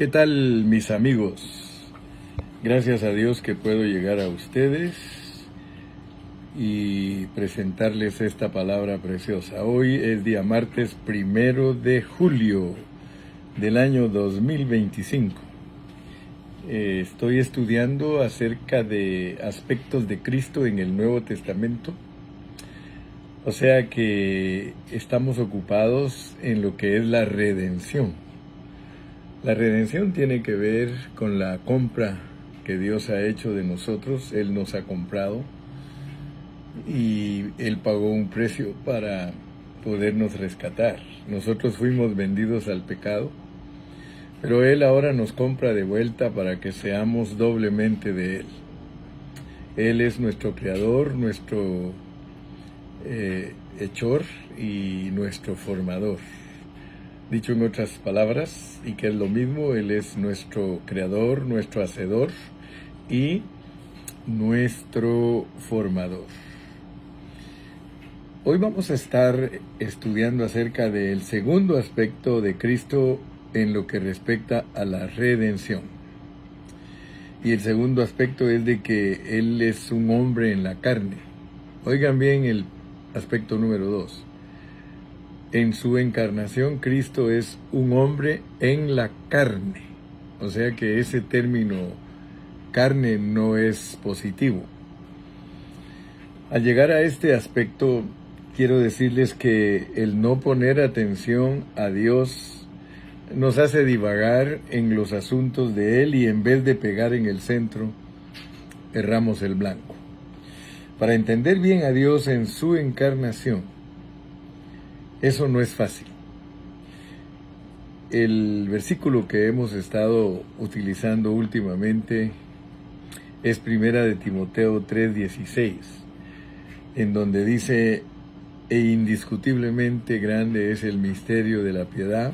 ¿Qué tal, mis amigos? Gracias a Dios que puedo llegar a ustedes y presentarles esta palabra preciosa. Hoy es día martes 1 de julio del año 2025. Estoy estudiando acerca de aspectos de Cristo en el Nuevo Testamento. O sea que estamos ocupados en lo que es la redención. La redención tiene que ver con la compra que Dios ha hecho de nosotros. Él nos ha comprado y Él pagó un precio para podernos rescatar. Nosotros fuimos vendidos al pecado, pero Él ahora nos compra de vuelta para que seamos doblemente de Él. Él es nuestro creador, nuestro hechor y nuestro formador. Dicho en otras palabras, y que es lo mismo, Él es nuestro creador, nuestro hacedor y nuestro formador. Hoy vamos a estar estudiando acerca del segundo aspecto de Cristo en lo que respecta a la redención. Y el segundo aspecto es de que Él es un hombre en la carne. Oigan bien el aspecto número 2. En su encarnación, Cristo es un hombre en la carne. O sea que ese término carne no es positivo. Al llegar a este aspecto, quiero decirles que el no poner atención a Dios nos hace divagar en los asuntos de Él y en vez de pegar en el centro, erramos el blanco. Para entender bien a Dios en su encarnación, eso no es fácil. El versículo que hemos estado utilizando últimamente es 1 de Timoteo 3:16, en donde dice: e indiscutiblemente grande es el misterio de la piedad,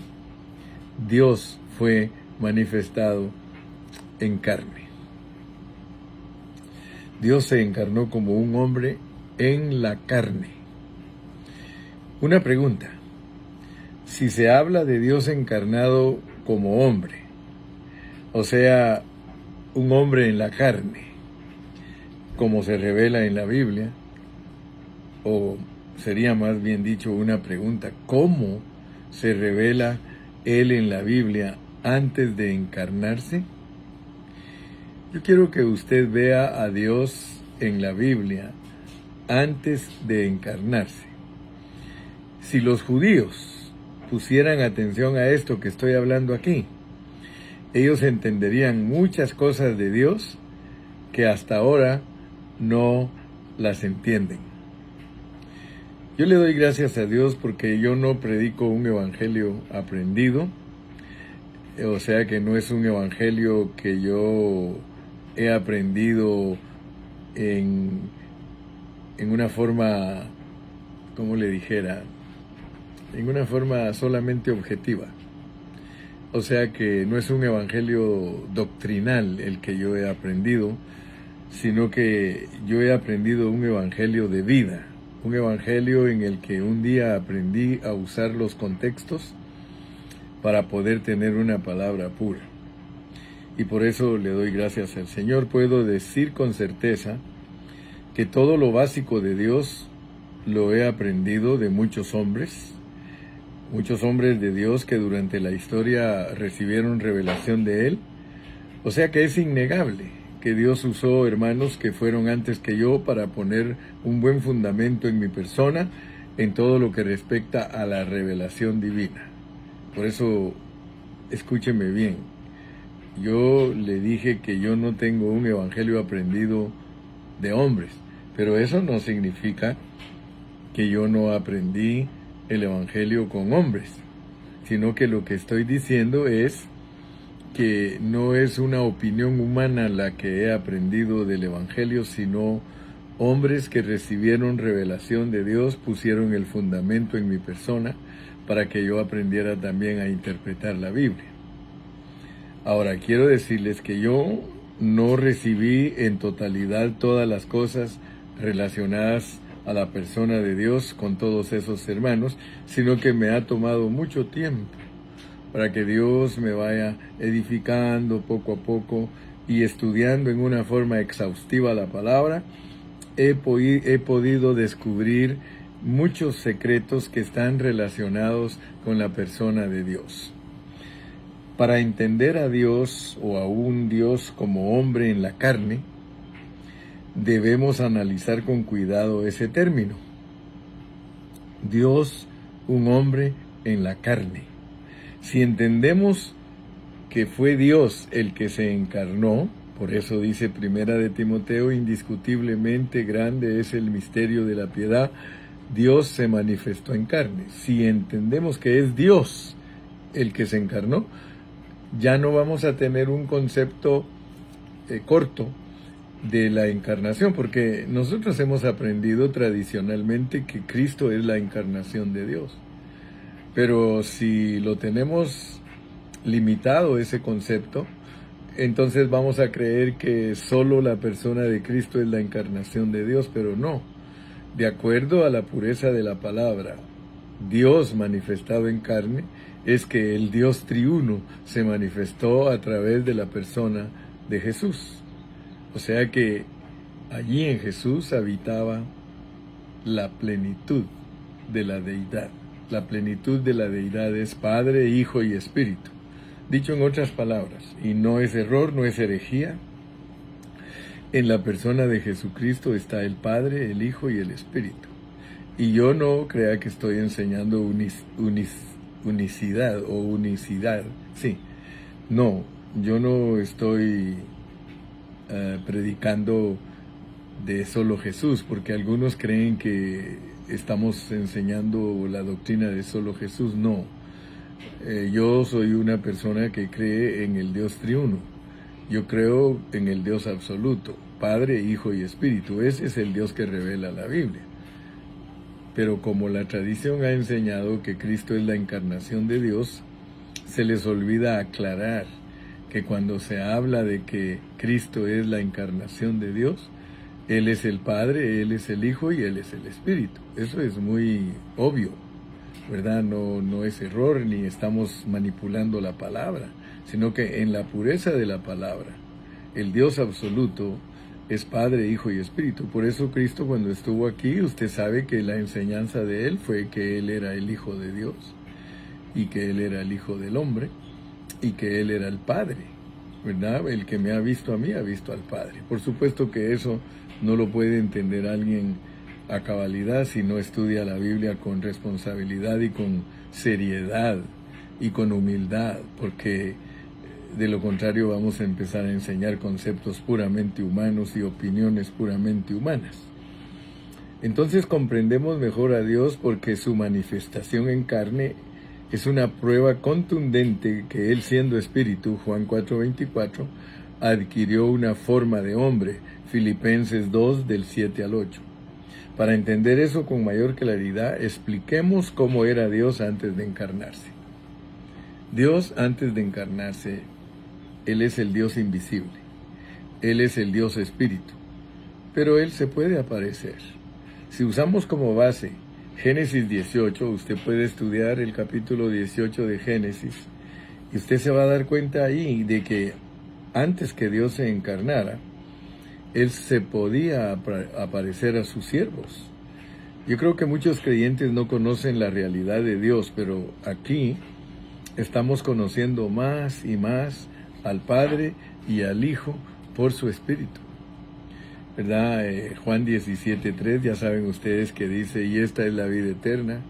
Dios fue manifestado en carne. Dios se encarnó como un hombre en la carne. Una pregunta: si se habla de Dios encarnado como hombre, o sea, un hombre en la carne, como se revela en la Biblia, o sería más bien dicho una pregunta, ¿cómo se revela Él en la Biblia antes de encarnarse? Yo quiero que usted vea a Dios en la Biblia antes de encarnarse. Si los judíos pusieran atención a esto que estoy hablando aquí, ellos entenderían muchas cosas de Dios que hasta ahora no las entienden. Yo le doy gracias a Dios porque yo no predico un evangelio aprendido, o sea que no es un evangelio que yo he aprendido en una forma, como le dijera, en una forma solamente objetiva. O sea que no es un evangelio doctrinal el que yo he aprendido, sino que yo he aprendido un evangelio de vida, un evangelio en el que un día aprendí a usar los contextos para poder tener una palabra pura. Y por eso le doy gracias al Señor. Puedo decir con certeza que todo lo básico de Dios lo he aprendido de muchos hombres de Dios que durante la historia recibieron revelación de Él. O sea que es innegable que Dios usó hermanos que fueron antes que yo para poner un buen fundamento en mi persona en todo lo que respecta a la revelación divina. Por eso, escúcheme bien, yo le dije que yo no tengo un evangelio aprendido de hombres, pero eso no significa que yo no aprendí el evangelio con hombres, sino que lo que estoy diciendo es que no es una opinión humana la que he aprendido del evangelio, sino hombres que recibieron revelación de Dios, pusieron el fundamento en mi persona para que yo aprendiera también a interpretar la Biblia. Ahora, quiero decirles que yo no recibí en totalidad todas las cosas relacionadas a la persona de Dios con todos esos hermanos, sino que me ha tomado mucho tiempo para que Dios me vaya edificando poco a poco y estudiando en una forma exhaustiva la palabra, he podido descubrir muchos secretos que están relacionados con la persona de Dios. Para entender a Dios o a un Dios como hombre en la carne, debemos analizar con cuidado ese término. Dios, un hombre en la carne. Si entendemos que fue Dios el que se encarnó, por eso dice Primera de Timoteo, indiscutiblemente grande es el misterio de la piedad, Dios se manifestó en carne. Si entendemos que es Dios el que se encarnó, ya no vamos a tener un concepto corto de la encarnación, porque nosotros hemos aprendido tradicionalmente que Cristo es la encarnación de Dios. Pero si lo tenemos limitado ese concepto, entonces vamos a creer que solo la persona de Cristo es la encarnación de Dios, pero no. De acuerdo a la pureza de la palabra, Dios manifestado en carne es que el Dios triuno se manifestó a través de la persona de Jesús. O sea que allí en Jesús habitaba la plenitud de la deidad. La plenitud de la deidad es Padre, Hijo y Espíritu. Dicho en otras palabras, y no es error, no es herejía, en la persona de Jesucristo está el Padre, el Hijo y el Espíritu. Y yo no crea que estoy enseñando unicidad o unicidad. Sí, no, yo no estoy predicando de solo Jesús, porque algunos creen que estamos enseñando la doctrina de solo Jesús. No, yo soy una persona que cree en el Dios triuno. Yo creo en el Dios absoluto, Padre, Hijo y Espíritu. Ese es el Dios que revela la Biblia. Pero como la tradición ha enseñado que Cristo es la encarnación de Dios, se les olvida aclarar que cuando se habla de que Cristo es la encarnación de Dios, Él es el Padre, Él es el Hijo y Él es el Espíritu. Eso es muy obvio, ¿verdad? No es error ni estamos manipulando la palabra, sino que en la pureza de la palabra, el Dios absoluto es Padre, Hijo y Espíritu. Por eso Cristo, cuando estuvo aquí, usted sabe que la enseñanza de Él fue que Él era el Hijo de Dios y que Él era el Hijo del hombre y que Él era el Padre, ¿verdad? El que me ha visto a mí ha visto al Padre. Por supuesto que eso no lo puede entender alguien a cabalidad si no estudia la Biblia con responsabilidad y con seriedad y con humildad, porque de lo contrario vamos a empezar a enseñar conceptos puramente humanos y opiniones puramente humanas. Entonces comprendemos mejor a Dios porque su manifestación en carne es una prueba contundente que Él, siendo Espíritu, Juan 4:24, adquirió una forma de hombre, Filipenses 2, del 7 al 8. Para entender eso con mayor claridad, expliquemos cómo era Dios antes de encarnarse. Dios antes de encarnarse, Él es el Dios invisible. Él es el Dios Espíritu. Pero Él se puede aparecer. Si usamos como base Génesis 18, usted puede estudiar el capítulo 18 de Génesis y usted se va a dar cuenta ahí de que antes que Dios se encarnara, Él se podía aparecer a sus siervos. Yo creo que muchos creyentes no conocen la realidad de Dios, pero aquí estamos conociendo más y más al Padre y al Hijo por su Espíritu. ¿Verdad? Juan 17:3, ya saben ustedes que dice, y esta es la vida eterna,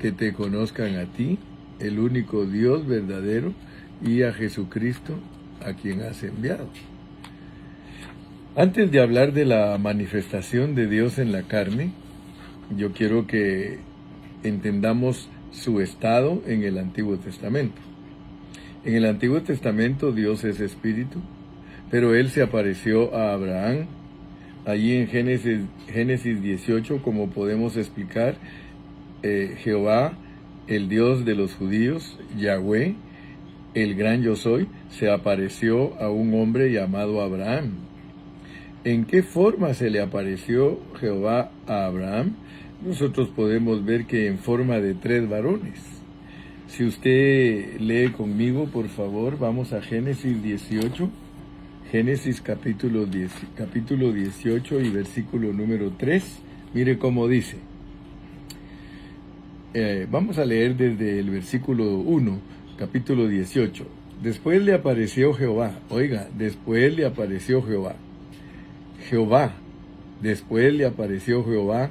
que te conozcan a ti, el único Dios verdadero, y a Jesucristo, a quien has enviado. Antes de hablar de la manifestación de Dios en la carne, yo quiero que entendamos su estado en el Antiguo Testamento. En el Antiguo Testamento Dios es Espíritu, pero Él se apareció a Abraham. Allí en Génesis 18, como podemos explicar, Jehová, el Dios de los judíos, Yahweh, el gran yo soy, se apareció a un hombre llamado Abraham. ¿En qué forma se le apareció Jehová a Abraham? Nosotros podemos ver que en forma de 3 varones. Si usted lee conmigo, por favor, vamos a Génesis 18, Génesis capítulo 18 y versículo número 3. Mire cómo dice. Vamos a leer desde el versículo 1, capítulo 18. Después le apareció Jehová. Oiga, después le apareció Jehová. Después le apareció Jehová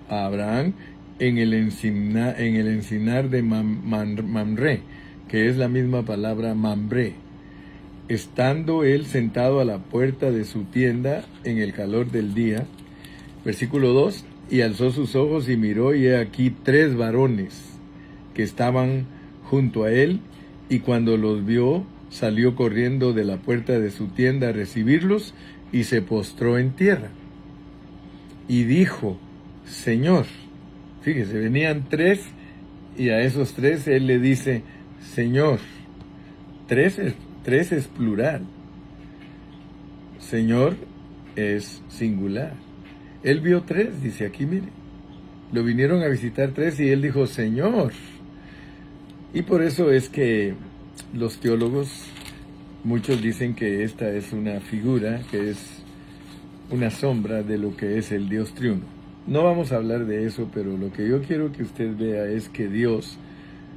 a Abraham en el encinar de Mamre, que es la misma palabra Mamre, estando él sentado a la puerta de su tienda en el calor del día. Versículo 2, y alzó sus ojos y miró, y he aquí 3 varones que estaban junto a él, y cuando los vio, salió corriendo de la puerta de su tienda a recibirlos, y se postró en tierra. Y dijo, Señor, fíjese, venían 3, y a esos 3 él le dice, Señor. 3 es plural. Señor es singular. Él vio 3, dice aquí, mire. Lo vinieron a visitar 3 y él dijo, Señor. Y por eso es que los teólogos, muchos dicen que esta es una figura, que es una sombra de lo que es el Dios triuno. No vamos a hablar de eso, pero lo que yo quiero que usted vea es que Dios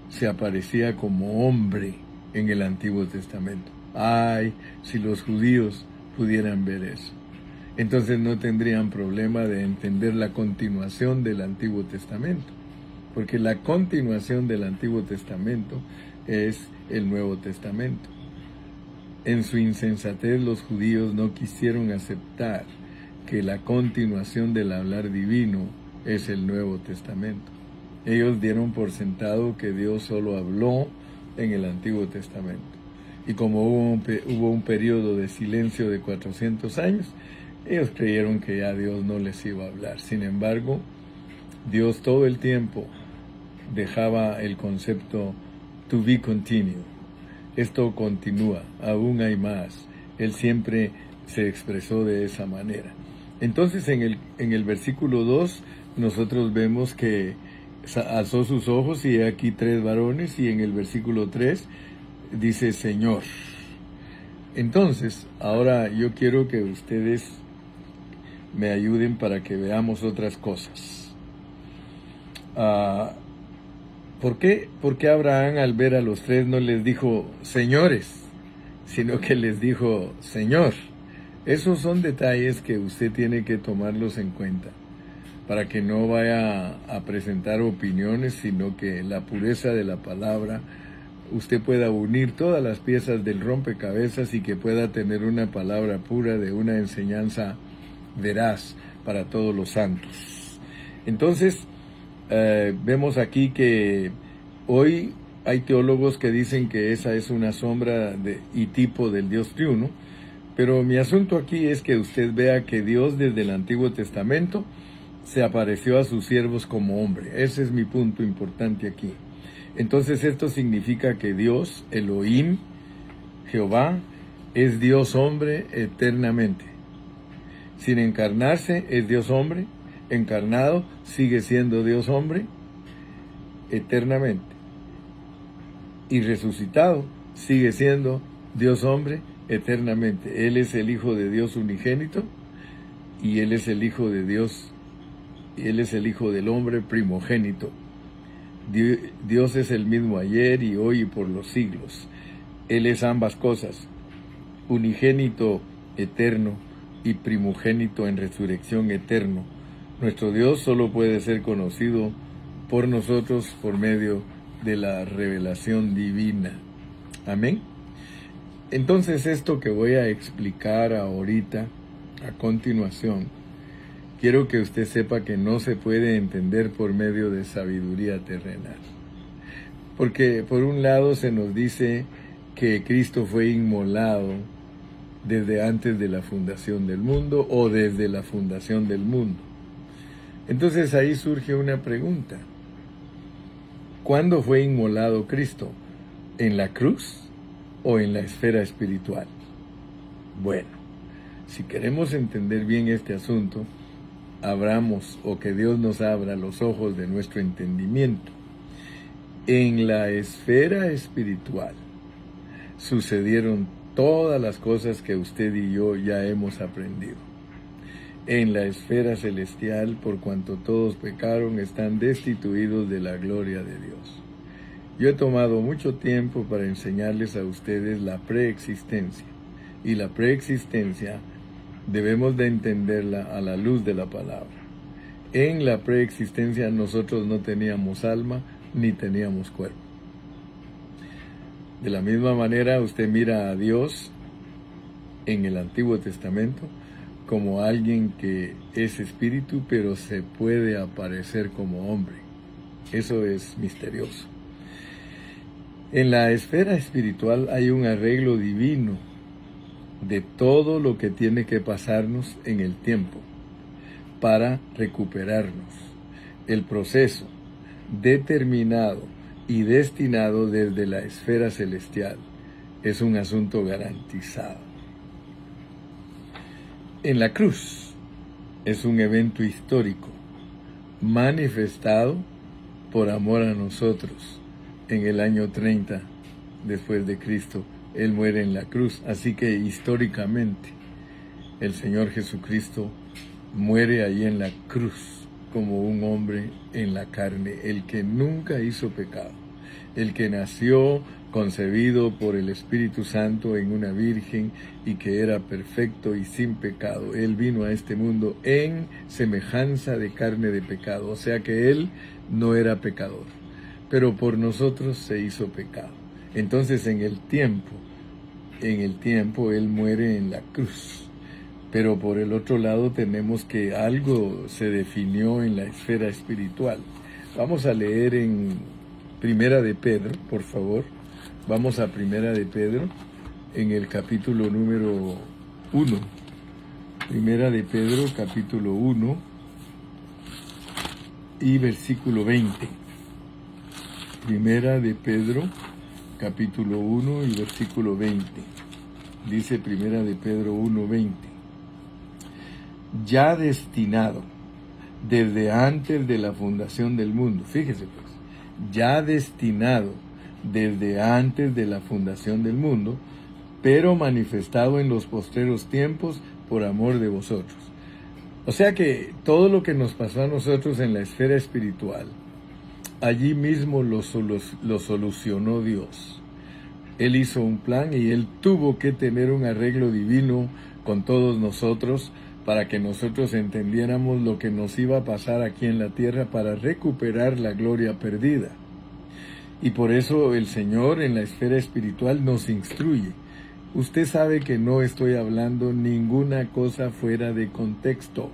se aparecía como hombre en el Antiguo Testamento. Ay, si los judíos pudieran ver eso. Entonces no tendrían problema de entender la continuación del Antiguo Testamento, porque la continuación del Antiguo Testamento es el Nuevo Testamento. En su insensatez los judíos no quisieron aceptar que la continuación del hablar divino es el Nuevo Testamento. Ellos dieron por sentado que Dios solo habló en el Antiguo Testamento. Y como hubo un periodo de silencio de 400 años, ellos creyeron que ya Dios no les iba a hablar. Sin embargo, Dios todo el tiempo dejaba el concepto to be continued. Esto continúa, aún hay más. Él siempre se expresó de esa manera. Entonces en el versículo 2 nosotros vemos que alzó sus ojos y he aquí 3 varones, y en el versículo 3 dice Señor. Entonces, ahora yo quiero que ustedes me ayuden para que veamos otras cosas. ¿Por qué Abraham al ver a los 3 no les dijo señores, sino que les dijo Señor? Esos son detalles que usted tiene que tomarlos en cuenta para que no vaya a presentar opiniones, sino que la pureza de la palabra, usted pueda unir todas las piezas del rompecabezas y que pueda tener una palabra pura de una enseñanza veraz para todos los santos. Entonces, vemos aquí que hoy hay teólogos que dicen que esa es una sombra y tipo del Dios triuno, pero mi asunto aquí es que usted vea que Dios desde el Antiguo Testamento se apareció a sus siervos como hombre. Ese es mi punto importante aquí. Entonces esto significa que Dios, Elohim, Jehová, es Dios hombre eternamente. Sin encarnarse es Dios hombre, encarnado sigue siendo Dios hombre eternamente. Y resucitado sigue siendo Dios hombre eternamente. Él es el Hijo de Dios unigénito y Él es el Hijo de Dios, y Él es el Hijo del hombre primogénito. Dios es el mismo ayer y hoy y por los siglos. Él es ambas cosas, unigénito eterno y primogénito en resurrección eterno. Nuestro Dios solo puede ser conocido por nosotros por medio de la revelación divina. Amén. Entonces esto que voy a explicar ahorita, a continuación, quiero que usted sepa que no se puede entender por medio de sabiduría terrenal. Porque por un lado se nos dice que Cristo fue inmolado desde antes de la fundación del mundo o desde la fundación del mundo. Entonces ahí surge una pregunta. ¿Cuándo fue inmolado Cristo? ¿En la cruz o en la esfera espiritual? Bueno, si queremos entender bien este asunto, abramos o que Dios nos abra los ojos de nuestro entendimiento. en la esfera espiritual sucedieron todas las cosas que usted y yo ya hemos aprendido. En la esfera celestial, por cuanto todos pecaron, están destituidos de la gloria de Dios. Yo he tomado mucho tiempo para enseñarles a ustedes la preexistencia, y la preexistencia debemos de entenderla a la luz de la palabra. En la preexistencia nosotros no teníamos alma ni teníamos cuerpo. De la misma manera usted mira a Dios en el Antiguo Testamento como alguien que es espíritu, pero se puede aparecer como hombre. Eso es misterioso. En la esfera espiritual hay un arreglo divino de todo lo que tiene que pasarnos en el tiempo para recuperarnos. El proceso determinado y destinado desde la esfera celestial es un asunto garantizado. En la cruz es un evento histórico manifestado por amor a nosotros. En el año 30 después de Cristo, Él muere en la cruz. Así que históricamente el Señor Jesucristo muere ahí en la cruz como un hombre en la carne, el que nunca hizo pecado, el que nació concebido por el Espíritu Santo en una virgen y que era perfecto y sin pecado. Él vino a este mundo en semejanza de carne de pecado, o sea que Él no era pecador, pero por nosotros se hizo pecado. Entonces en el tiempo Él muere en la cruz. Pero por el otro lado tenemos que algo se definió en la esfera espiritual. Vamos a leer en Primera de Pedro, por favor. Vamos a Primera de Pedro, en el capítulo número 1. Primera de Pedro, capítulo 1 y versículo 20. Primera de Pedro, capítulo 1 y versículo 20. Dice Primera de Pedro 1:20. Ya destinado desde antes de la fundación del mundo. Fíjese pues, ya destinado desde antes de la fundación del mundo, pero manifestado en los postreros tiempos por amor de vosotros. O sea que todo lo que nos pasó a nosotros en la esfera espiritual, allí mismo lo solucionó Dios. Él hizo un plan y Él tuvo que tener un arreglo divino con todos nosotros para que nosotros entendiéramos lo que nos iba a pasar aquí en la tierra para recuperar la gloria perdida. Y por eso el Señor en la esfera espiritual nos instruye. Usted sabe que no estoy hablando ninguna cosa fuera de contexto.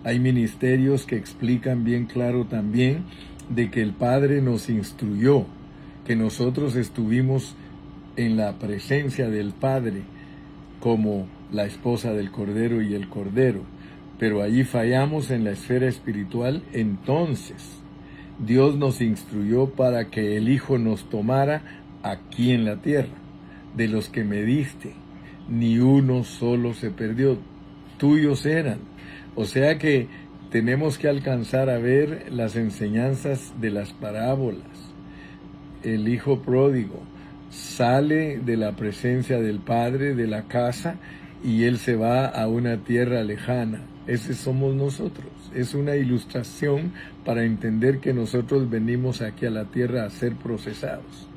Hay ministerios que explican bien claro también de que el Padre nos instruyó, que nosotros estuvimos en la presencia del Padre como la esposa del Cordero y el Cordero, pero allí fallamos en la esfera espiritual. Entonces Dios nos instruyó para que el Hijo nos tomara aquí en la tierra. De los que me diste, ni uno solo se perdió, tuyos eran. O sea que tenemos que alcanzar a ver las enseñanzas de las parábolas. El hijo pródigo sale de la presencia del Padre, de la casa, y él se va a una tierra lejana. Ese somos nosotros. Es una ilustración para entender que nosotros venimos aquí a la tierra a ser procesados.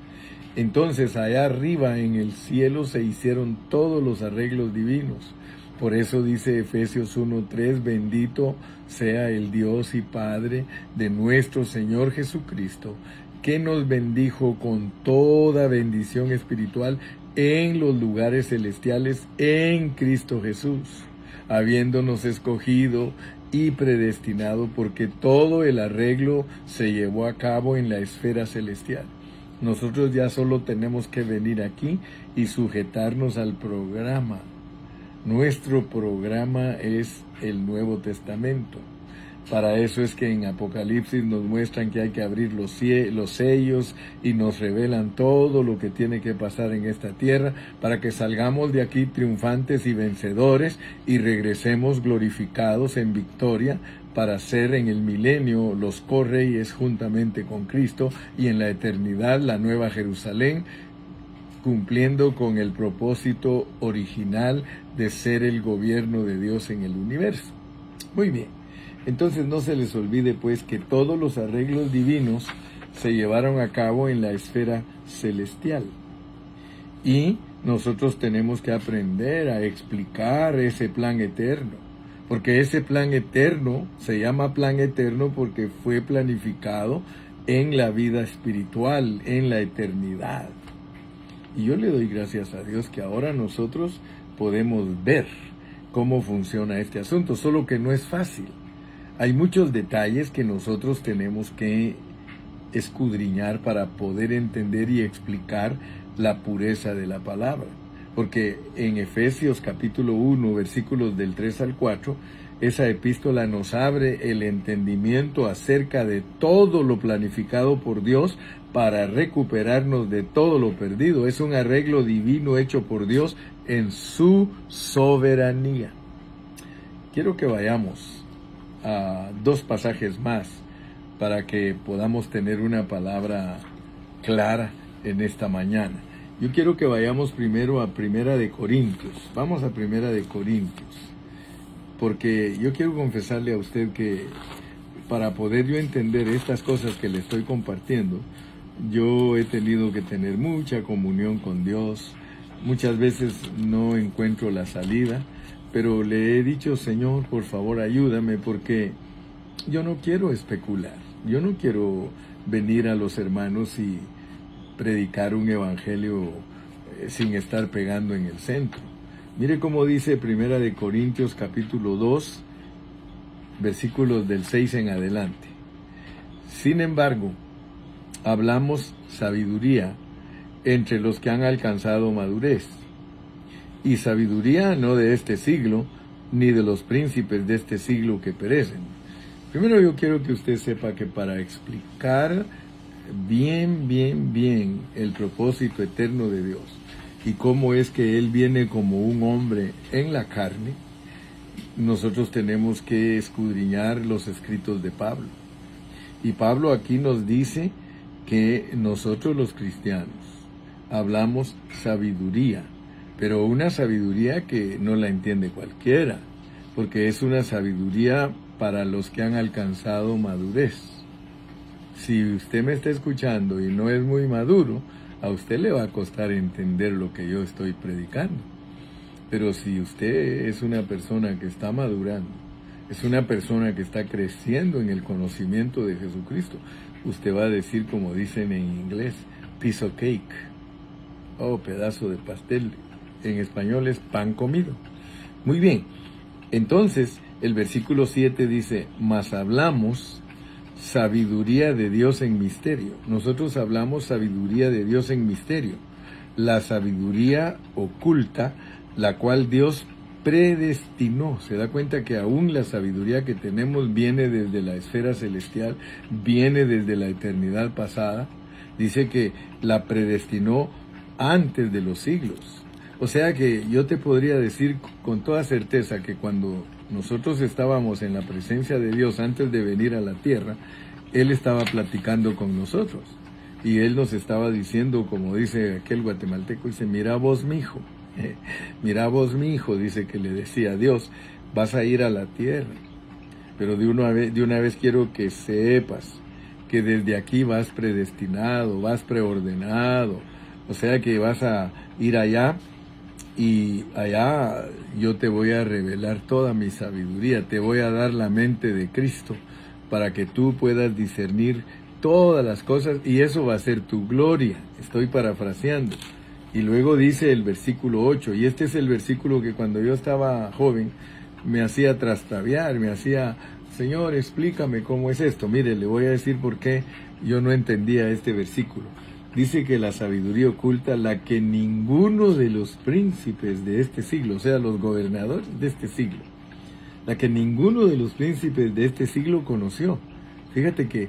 Entonces allá arriba en el cielo se hicieron todos los arreglos divinos. Por eso dice Efesios 1:3, bendito sea el Dios y Padre de nuestro Señor Jesucristo, que nos bendijo con toda bendición espiritual en los lugares celestiales en Cristo Jesús, habiéndonos escogido y predestinado, porque todo el arreglo se llevó a cabo en la esfera celestial. Nosotros ya solo tenemos que venir aquí y sujetarnos al programa. Nuestro programa es el Nuevo Testamento. Para eso es que en Apocalipsis nos muestran que hay que abrir los sellos y nos revelan todo lo que tiene que pasar en esta tierra para que salgamos de aquí triunfantes y vencedores y regresemos glorificados en victoria para ser en el milenio los correyes juntamente con Cristo y en la eternidad la nueva Jerusalén, cumpliendo con el propósito original de ser el gobierno de Dios en el universo. Muy bien, entonces no se les olvide pues que todos los arreglos divinos se llevaron a cabo en la esfera celestial. Y nosotros tenemos que aprender a explicar ese plan eterno, porque ese plan eterno se llama plan eterno porque fue planificado en la vida espiritual, en la eternidad. Y yo le doy gracias a Dios que ahora nosotros podemos ver cómo funciona este asunto, solo que no es fácil. Hay muchos detalles que nosotros tenemos que escudriñar para poder entender y explicar la pureza de la palabra. Porque en Efesios capítulo 1, versículos del 3 al 4, esa epístola nos abre el entendimiento acerca de todo lo planificado por Dios para recuperarnos de todo lo perdido. Es un arreglo divino hecho por Dios en su soberanía. Quiero que vayamos a dos pasajes más para que podamos tener una palabra clara en esta mañana. Yo quiero que vayamos primero a Primera de Corintios. Vamos a Primera de Corintios, porque yo quiero confesarle a usted que para poder yo entender estas cosas que le estoy compartiendo, yo he tenido que tener mucha comunión con Dios. Muchas veces no encuentro la salida, pero le he dicho, Señor, por favor ayúdame, porque yo no quiero especular. Yo no quiero venir a los hermanos y predicar un evangelio sin estar pegando en el centro. Mire cómo dice Primera de Corintios capítulo 2, versículos del 6 en adelante. Sin embargo, hablamos sabiduría entre los que han alcanzado madurez, y sabiduría no de este siglo, ni de los príncipes de este siglo que perecen. Primero yo quiero que usted sepa que para explicar bien el propósito eterno de Dios y cómo es que Él viene como un hombre en la carne, nosotros tenemos que escudriñar los escritos de Pablo. Y Pablo aquí nos dice que nosotros los cristianos hablamos sabiduría, pero una sabiduría que no la entiende cualquiera, porque es una sabiduría para los que han alcanzado madurez. Si usted me está escuchando y no es muy maduro, a usted le va a costar entender lo que yo estoy predicando. Pero si usted es una persona que está madurando, es una persona que está creciendo en el conocimiento de Jesucristo, usted va a decir, como dicen en inglés, piece of cake, o pedazo de pastel. En español es pan comido. Muy bien, entonces el versículo 7 dice, mas hablamos sabiduría de Dios en misterio. Nosotros hablamos sabiduría de Dios en misterio. La sabiduría oculta, la cual Dios predestinó. Se da cuenta que aún la sabiduría que tenemos viene desde la esfera celestial, viene desde la eternidad pasada. Dice que la predestinó antes de los siglos. O sea que yo te podría decir con toda certeza que cuando nosotros estábamos en la presencia de Dios antes de venir a la tierra, Él estaba platicando con nosotros. Y Él nos estaba diciendo, como dice aquel guatemalteco, dice, mira vos, mi hijo. Mira vos, mi hijo, dice que le decía a Dios, vas a ir a la tierra. Pero de una vez quiero que sepas que desde aquí vas predestinado, vas preordenado. O sea que vas a ir allá. Y allá yo te voy a revelar toda mi sabiduría, te voy a dar la mente de Cristo para que tú puedas discernir todas las cosas y eso va a ser tu gloria. Estoy parafraseando. Y luego dice el versículo 8, y este es el versículo que cuando yo estaba joven me hacía trastabiar, me hacía, Señor, explícame cómo es esto. Mire, le voy a decir por qué yo no entendía este versículo. Dice que la sabiduría oculta, la que ninguno de los príncipes de este siglo, o sea, los gobernadores de este siglo, la que ninguno de los príncipes de este siglo conoció. Fíjate que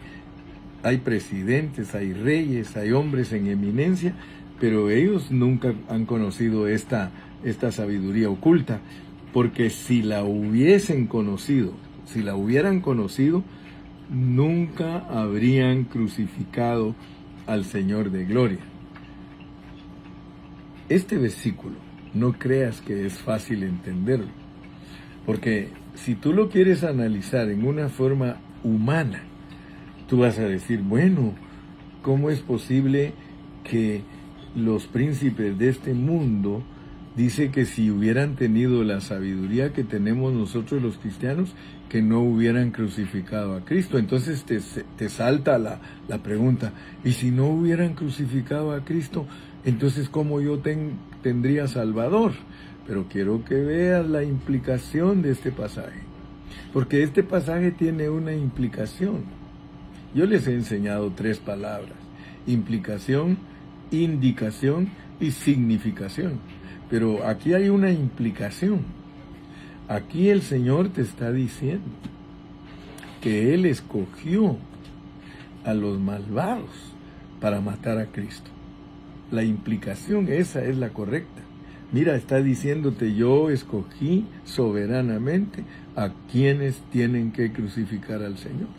hay presidentes, hay reyes, hay hombres en eminencia, pero ellos nunca han conocido esta sabiduría oculta, porque si la hubiesen conocido, si la hubieran conocido, nunca habrían crucificado al Señor de gloria. Este versículo, no creas que es fácil entenderlo, porque si tú lo quieres analizar en una forma humana, tú vas a decir, bueno, ¿cómo es posible que los príncipes de este mundo, dice que si hubieran tenido la sabiduría que tenemos nosotros los cristianos, que no hubieran crucificado a Cristo? Entonces te salta la pregunta, ¿y si no hubieran crucificado a Cristo, entonces cómo yo tendría Salvador? Pero quiero que veas la implicación de este pasaje, porque este pasaje tiene una implicación. Yo les he enseñado 3 palabras: implicación, indicación y significación. Pero aquí hay una implicación. Aquí el Señor te está diciendo que Él escogió a los malvados para matar a Cristo. La implicación, esa es la correcta. Mira, está diciéndote, yo escogí soberanamente a quienes tienen que crucificar al Señor.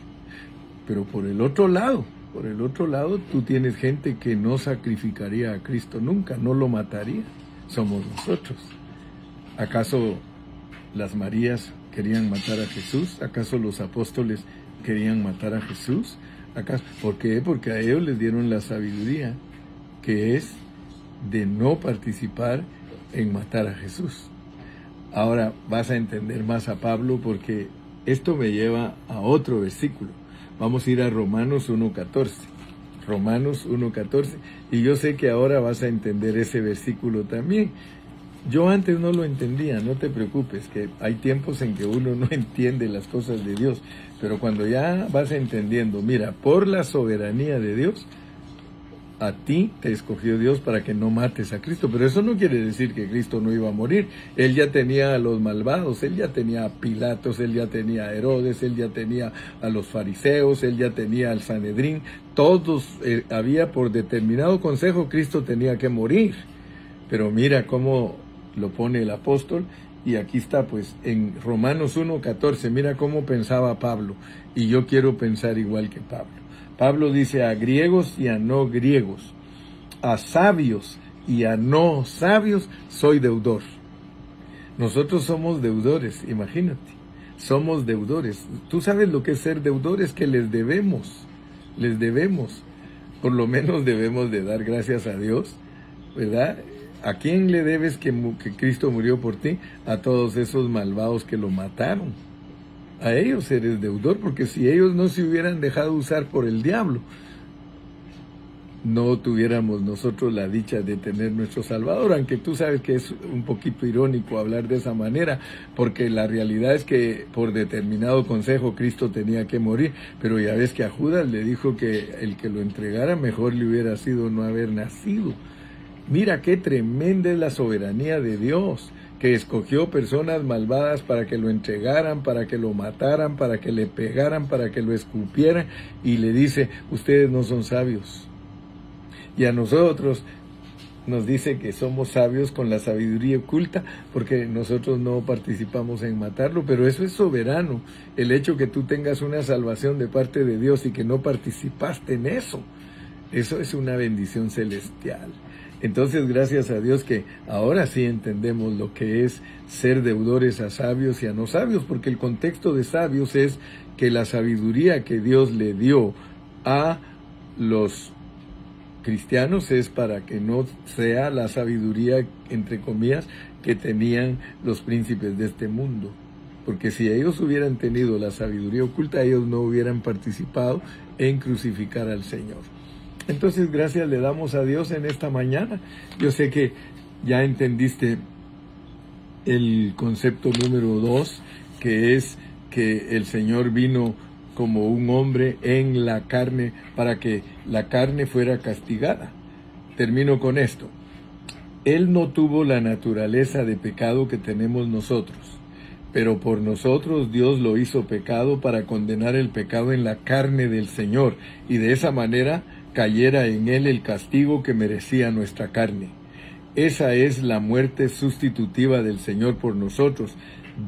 Pero por el otro lado, tú tienes gente que no sacrificaría a Cristo nunca, no lo mataría. Somos nosotros. ¿Acaso las Marías querían matar a Jesús? ¿Acaso los apóstoles querían matar a Jesús? ¿Acaso? ¿Por qué? Porque a ellos les dieron la sabiduría, que es de no participar en matar a Jesús. Ahora vas a entender más a Pablo, porque esto me lleva a otro versículo. Vamos a ir a Romanos 1:14. Romanos 1:14. Y yo sé que ahora vas a entender ese versículo también. Yo antes no lo entendía, no te preocupes, que hay tiempos en que uno no entiende las cosas de Dios. Pero cuando ya vas entendiendo, mira, por la soberanía de Dios, a ti te escogió Dios para que no mates a Cristo. Pero eso no quiere decir que Cristo no iba a morir. Él ya tenía a los malvados, él ya tenía a Pilatos, él ya tenía a Herodes, él ya tenía a los fariseos, él ya tenía al Sanedrín. Todos había por determinado consejo, Cristo tenía que morir. Pero mira cómo lo pone el apóstol, y aquí está pues en Romanos 1:14, mira cómo pensaba Pablo, y yo quiero pensar igual que Pablo. Pablo dice, a griegos y a no griegos, a sabios y a no sabios, soy deudor. Nosotros somos deudores, imagínate, somos deudores. ¿Tú sabes lo que es ser deudores? Que les debemos, por lo menos debemos de dar gracias a Dios, ¿verdad? ¿A quién le debes que Cristo murió por ti? A todos esos malvados que lo mataron. A ellos eres deudor, porque si ellos no se hubieran dejado usar por el diablo, no tuviéramos nosotros la dicha de tener nuestro Salvador, aunque tú sabes que es un poquito irónico hablar de esa manera, porque la realidad es que por determinado consejo Cristo tenía que morir, pero ya ves que a Judas le dijo que el que lo entregara mejor le hubiera sido no haber nacido. Mira qué tremenda es la soberanía de Dios, que escogió personas malvadas para que lo entregaran, para que lo mataran, para que le pegaran, para que lo escupieran, y le dice, ustedes no son sabios. Y a nosotros nos dice que somos sabios con la sabiduría oculta, porque nosotros no participamos en matarlo, pero eso es soberano. El hecho que tú tengas una salvación de parte de Dios y que no participaste en eso es una bendición celestial. Entonces, gracias a Dios que ahora sí entendemos lo que es ser deudores a sabios y a no sabios, porque el contexto de sabios es que la sabiduría que Dios le dio a los cristianos es para que no sea la sabiduría, entre comillas, que tenían los príncipes de este mundo. Porque si ellos hubieran tenido la sabiduría oculta, ellos no hubieran participado en crucificar al Señor. Entonces, gracias le damos a Dios en esta mañana. Yo sé que ya entendiste el concepto número 2, que es que el Señor vino como un hombre en la carne para que la carne fuera castigada. Termino con esto. Él no tuvo la naturaleza de pecado que tenemos nosotros, pero por nosotros Dios lo hizo pecado para condenar el pecado en la carne del Señor, y de esa manera cayera en él el castigo que merecía nuestra carne. Esa es la muerte sustitutiva del Señor por nosotros,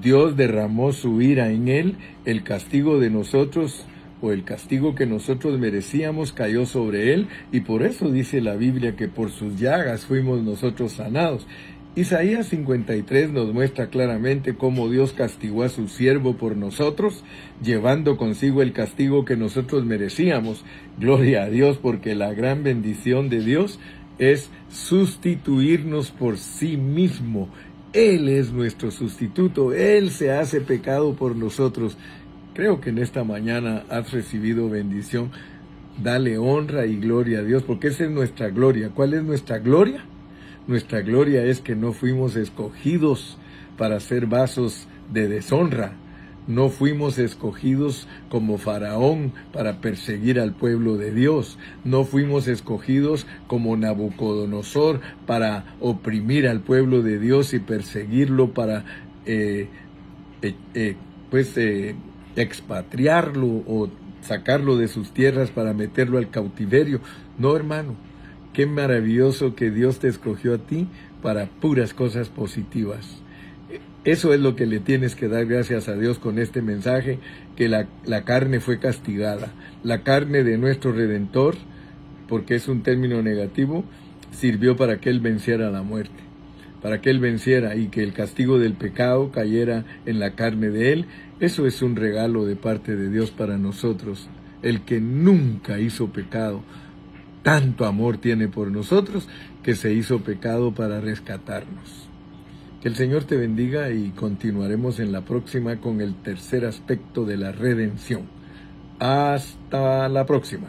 Dios derramó su ira en él, el castigo de nosotros, o el castigo que nosotros merecíamos, cayó sobre él, y por eso dice la Biblia que por sus llagas fuimos nosotros sanados. Isaías 53 nos muestra claramente cómo Dios castigó a su siervo por nosotros, llevando consigo el castigo que nosotros merecíamos. Gloria a Dios, porque la gran bendición de Dios es sustituirnos por sí mismo. Él es nuestro sustituto, Él se hace pecado por nosotros. Creo que en esta mañana has recibido bendición. Dale honra y gloria a Dios, porque esa es nuestra gloria. ¿Cuál es nuestra gloria? Nuestra gloria es que no fuimos escogidos para ser vasos de deshonra. No fuimos escogidos como Faraón para perseguir al pueblo de Dios. No fuimos escogidos como Nabucodonosor para oprimir al pueblo de Dios y perseguirlo para expatriarlo o sacarlo de sus tierras para meterlo al cautiverio. No, hermano. Qué maravilloso que Dios te escogió a ti para puras cosas positivas. Eso es lo que le tienes que dar gracias a Dios con este mensaje, que la carne fue castigada. La carne de nuestro Redentor, porque es un término negativo, sirvió para que Él venciera la muerte, para que Él venciera y que el castigo del pecado cayera en la carne de Él. Eso es un regalo de parte de Dios para nosotros, el que nunca hizo pecado. Tanto amor tiene por nosotros que se hizo pecado para rescatarnos. Que el Señor te bendiga y continuaremos en la próxima con el tercer aspecto de la redención. Hasta la próxima.